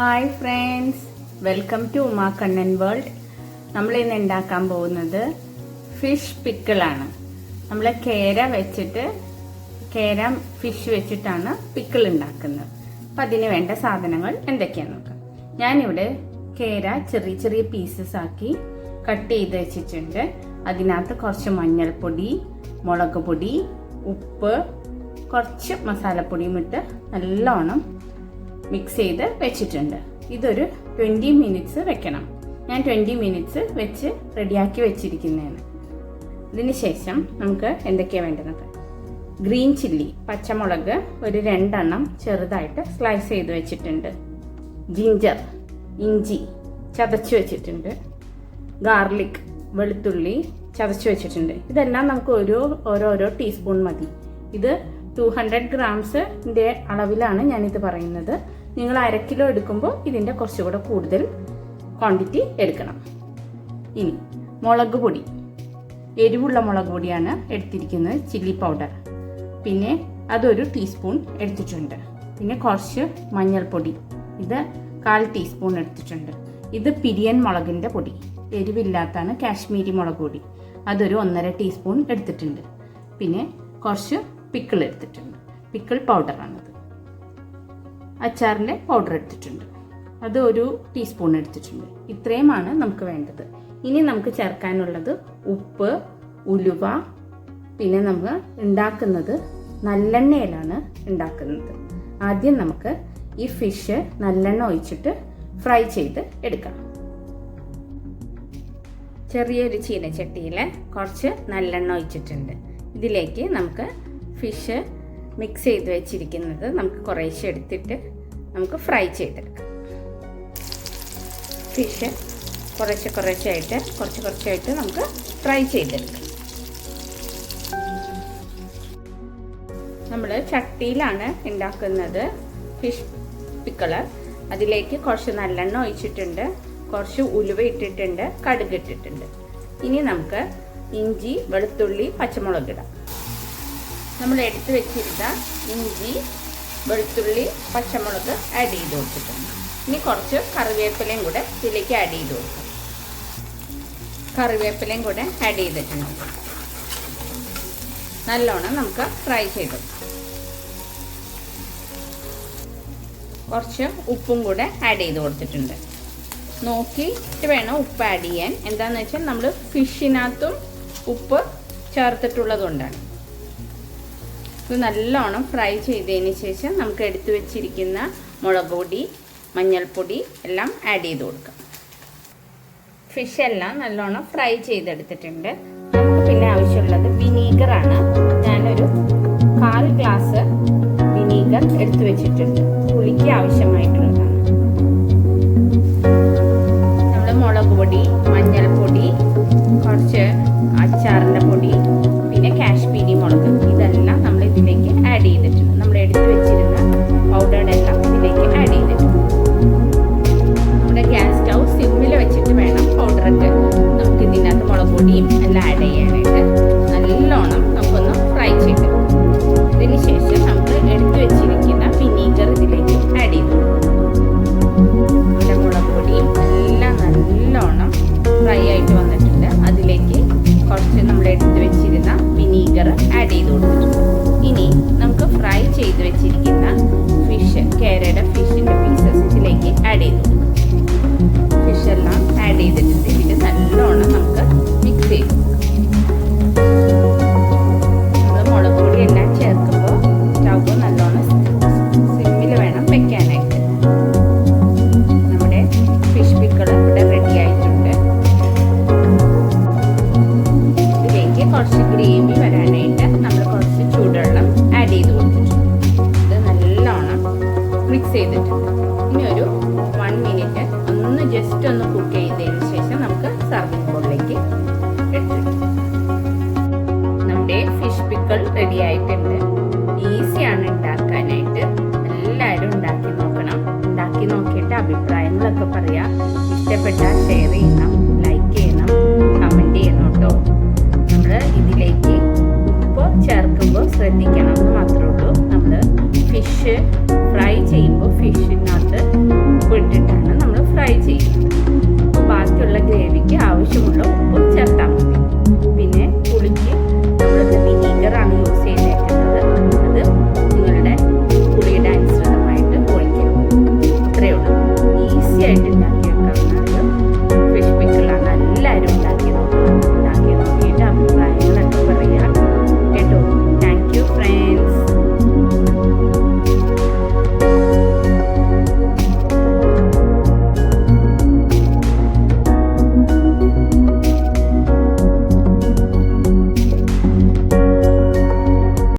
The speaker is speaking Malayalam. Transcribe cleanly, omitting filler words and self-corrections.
Hi friends, welcome to Uma Kannan world. നമ്മളിന്ന് ഉണ്ടാക്കാൻ പോകുന്നത് ഫിഷ് പിക്കിളാണ്. നമ്മൾ കേര ഫിഷ് വെച്ചിട്ടാണ് പിക്കിൾ ഉണ്ടാക്കുന്നത്. അപ്പം അതിന് വേണ്ട സാധനങ്ങൾ എന്തൊക്കെയാണെന്ന് നോക്കാം. ഞാനിവിടെ കേര ചെറിയ ചെറിയ പീസസ് ആക്കി കട്ട് ചെയ്ത് വെച്ചിട്ടുണ്ട്. അതിനകത്ത് കുറച്ച് മഞ്ഞൾപ്പൊടി, മുളക് പൊടി, ഉപ്പ്, കുറച്ച് മസാലപ്പൊടിയും ഇട്ട് നല്ലോണം മിക്സ് ചെയ്ത് വെച്ചിട്ടുണ്ട്. ഇതൊരു 20 മിനിറ്റ്സ് വെക്കണം. ഞാൻ 20 മിനിറ്റ്സ് വെച്ച് റെഡിയാക്കി വെച്ചിരിക്കുന്നതാണ്. ഇതിന് ശേഷം നമുക്ക് എന്തൊക്കെയാണ് വേണ്ടത്? ഗ്രീൻ ചില്ലി, പച്ചമുളക് ഒരു 2 എണ്ണം ചെറുതായിട്ട് സ്ലൈസ് ചെയ്ത് വെച്ചിട്ടുണ്ട്. ജിഞ്ചർ, ഇഞ്ചി ചതച്ച് വെച്ചിട്ടുണ്ട്. ഗാർലിക്, വെളുത്തുള്ളി ചതച്ച് വെച്ചിട്ടുണ്ട്. ഇതെല്ലാം നമുക്ക് ഓരോരോ ടീസ്പൂൺ മതി. ഇത് 200 ഗ്രാംസിൻ്റെ അളവിലാണ് ഞാനിത് പറയുന്നത്. നിങ്ങൾ 1/2 കിലോ എടുക്കുമ്പോൾ ഇതിൻ്റെ കുറച്ചുകൂടെ കൂടുതൽ ക്വാണ്ടിറ്റി എടുക്കണം. ഇനി മുളക് പൊടി, എരിവുള്ള മുളക് പൊടിയാണ് എടുത്തിരിക്കുന്നത്, ചില്ലി പൗഡർ. പിന്നെ അതൊരു ടീസ്പൂൺ എടുത്തിട്ടുണ്ട്. പിന്നെ കുറച്ച് മഞ്ഞൾപ്പൊടി, ഇത് 1/4 ടീസ്പൂൺ എടുത്തിട്ടുണ്ട്. ഇത് പിരിയൻ മുളകിൻ്റെ പൊടി, എരിവില്ലാത്താണ്, കാശ്മീരി മുളക് പൊടി, അതൊരു 1.5 ടീസ്പൂൺ എടുത്തിട്ടുണ്ട്. പിന്നെ കുറച്ച് പിക്കിൾ എടുത്തിട്ടുണ്ട്, പിക്കിൾ പൗഡറാണത്. അച്ചാറിൻ്റെ പൗഡർ എടുത്തിട്ടുണ്ട്, അത് ഒരു ടീസ്പൂൺ എടുത്തിട്ടുണ്ട്. ഇത്രയുമാണ് നമുക്ക് വേണ്ടത്. ഇനി നമുക്ക് ചേർക്കാനുള്ളത് ഉപ്പ്, ഉലുവ. പിന്നെ നമ്മൾ ഉണ്ടാക്കുന്നത് നല്ലെണ്ണയിലാണ് ഉണ്ടാക്കുന്നത്. ആദ്യം നമുക്ക് ഈ ഫിഷ് നല്ലെണ്ണ ഒഴിച്ചിട്ട് ഫ്രൈ ചെയ്ത് എടുക്കാം. ചെറിയൊരു ചീനച്ചട്ടിയിൽ കുറച്ച് നല്ലെണ്ണ ഒഴിച്ചിട്ടുണ്ട്. ഇതിലേക്ക് നമുക്ക് ഫിഷ് മിക്സ് ചെയ്ത് വെച്ചിരിക്കുന്നത് നമുക്ക് കുറേശ്ശെ എടുത്തിട്ട് നമുക്ക് ഫ്രൈ ചെയ്തെടുക്കാം. ഫിഷ് കുറച്ചായിട്ട് നമുക്ക് ഫ്രൈ ചെയ്തെടുക്കാം. നമ്മൾ ചട്ടിയിലാണ് ഉണ്ടാക്കുന്നത് ഫിഷ് പിക്കിള്. അതിലേക്ക് കുറച്ച് നല്ലെണ്ണ ഒഴിച്ചിട്ടുണ്ട്, കുറച്ച് ഉലുവ ഇട്ടിട്ടുണ്ട്, കടുക് ഇട്ടിട്ടുണ്ട്. ഇനി നമുക്ക് ഇഞ്ചി, വെളുത്തുള്ളി, പച്ചമുളക് ഇടാം. നമ്മൾ എടുത്ത് വെച്ചിരുന്ന ഇഞ്ചി, വെളുത്തുള്ളി, പച്ചമുളക് ആഡ് ചെയ്ത് കൊടുത്തിട്ടുണ്ട്. ഇനി കുറച്ച് കറിവേപ്പിലയും കൂടെ ഇതിലേക്ക് ആഡ് ചെയ്ത് കൊടുക്കാം. കറിവേപ്പിലയും കൂടെ ആഡ് ചെയ്തിട്ടുണ്ട്. നല്ലോണം നമുക്ക് ഫ്രൈ ചെയ്ത് കുറച്ച് ഉപ്പും കൂടെ ആഡ് ചെയ്ത് കൊടുത്തിട്ടുണ്ട്. നോക്കിയിട്ട് വേണം ഉപ്പ് ആഡ് ചെയ്യാൻ. എന്താണെന്ന് വെച്ചാൽ നമ്മൾ ഫിഷിനകത്തും ഉപ്പ് ചേർത്തിട്ടുള്ളത് കൊണ്ടാണ്. ഇത് നല്ലോണം ഫ്രൈ ചെയ്തതിന് ശേഷം നമുക്ക് എടുത്തു വെച്ചിരിക്കുന്ന മുളക് പൊടി, മഞ്ഞൾപ്പൊടി എല്ലാം ആഡ് ചെയ്ത് കൊടുക്കാം. ഫിഷ് എല്ലാം നല്ലോണം ഫ്രൈ ചെയ്തെടുത്തിട്ടുണ്ട്. നമുക്ക് പിന്നെ ആവശ്യമുള്ളത് വിനീഗറാണ്. ഞാനൊരു 1/4 ഗ്ലാസ് വിനീഗർ എടുത്തു വെച്ചിട്ടുണ്ട്. പുളിക്ക് ആവശ്യമായിട്ടുള്ളതാണ്. നമ്മൾ മുളക് പൊടി, മഞ്ഞൾപ്പൊടി, കുറച്ച് അച്ചാറിൻ്റെ പൊടി, പിന്നെ കാശ്മീരി മുളക്, ഇതെല്ലാം നമ്മൾ ഇതിലേക്ക് ആഡ് ചെയ്തിട്ടുണ്ട്. നമ്മൾ എടുത്തു വെച്ചിരുന്ന പൗഡറെല്ലാം ഇതിലേക്ക് ആഡ് ചെയ്തിട്ടുണ്ട്. നമ്മുടെ ഗ്യാസ് സ്റ്റൗ സിമ്മിൽ വെച്ചിട്ട് വേണം പൗഡറൊക്കെ നമുക്ക് ഇതിനകത്ത് മുളക് പൊടിയും എല്ലാം ആഡ് ചെയ്യാനായിട്ട്. നല്ലോണം നമുക്കൊന്ന് ഫ്രൈ ചെയ്തെടുക്കാം. ഇതിന് ശേഷം നമ്മൾ എടുത്തു വെച്ചിരിക്കുന്ന വിനീഗർ ഇതിലേക്ക് ആഡ് ചെയ്തു. നമ്മുടെ മുളക് പൊടിയും എല്ലാം നല്ലോണം ഫ്രൈ ആയിട്ട് വന്നിട്ടുണ്ട്. അതിലേക്ക് കുറച്ച് നമ്മൾ എടുത്ത് വെച്ചിരുന്ന വിനീഗർ ആഡ് ചെയ്ത് കൊടുത്തിട്ടുണ്ട്. ഇനി നമുക്ക് ഫ്രൈ ചെയ്ത് വെച്ചിരിക്കുന്ന ഫിഷ്, കേരയുടെ ഫിഷിൻ്റെ പീസസ് ഇതിലേക്ക് ആഡ് ചെയ്ത് കൊടുക്കും. ഫിഷെല്ലാം ആഡ് ചെയ്തിട്ടുണ്ട്. ഇതിൽ നല്ലോണം നമുക്ക് മിക്സ് ചെയ്ത് നമ്മൾ മുളക് പൊടി എല്ലാം ചേർക്കുമ്പോൾ സ്റ്റൗ നല്ലോണം സിമ്മിൽ വേണം വെക്കാനായിട്ട്. നമ്മുടെ ഫിഷ് പിക്കിൾ ഇവിടെ റെഡി ആയിട്ടുണ്ട്. കുറച്ച് ഗ്രേവി വരാനായിട്ട് നമ്മൾ കുറച്ച് ചൂടുവെള്ളം ആഡ് ചെയ്ത് കൊടുത്തിട്ടുണ്ട്. ഇത് നല്ലോണം മിക്സ് ചെയ്തിട്ടുണ്ട്. ഇനി ഒരു 1 മിനിറ്റ് ജസ്റ്റ് ഒന്ന് കുക്ക് ചെയ്തതിന് ശേഷം നമുക്ക് സർവിംഗ് ബോളിലേക്ക് എടുത്തിട്ട് നമ്മുടെ ഫിഷ് പിക്കിൾ റെഡി ആയിട്ടുണ്ട്. ഈസിയാണ് ഉണ്ടാക്കാനായിട്ട്. എല്ലാവരും ഉണ്ടാക്കി നോക്കണം. ഉണ്ടാക്കി നോക്കിയിട്ട് അഭിപ്രായങ്ങളൊക്കെ പറയാം. ഇഷ്ടപ്പെട്ടാൽ ഷെയർ ചെയ്യണം, ലൈക്ക് ചെയ്യണം, കമൻറ്റ് ചെയ്യണം കേട്ടോ. നമ്മൾ ഇതിലേക്ക് ഉപ്പ് ചേർക്കുമ്പോൾ ശ്രദ്ധിക്കണം എന്ന് മാത്രമേ ഉള്ളൂ. നമ്മൾ ഫിഷ് ഫ്രൈ ചെയ്യുമ്പോൾ ഫിഷിനകത്ത് ഉപ്പ് ഇട്ടിട്ടാണ് നമ്മൾ ഫ്രൈ ചെയ്യുന്നത്. ബാക്കിയുള്ള ഗ്രേവിക്ക് ആവശ്യമുള്ള ഉപ്പും ചേർത്താൽ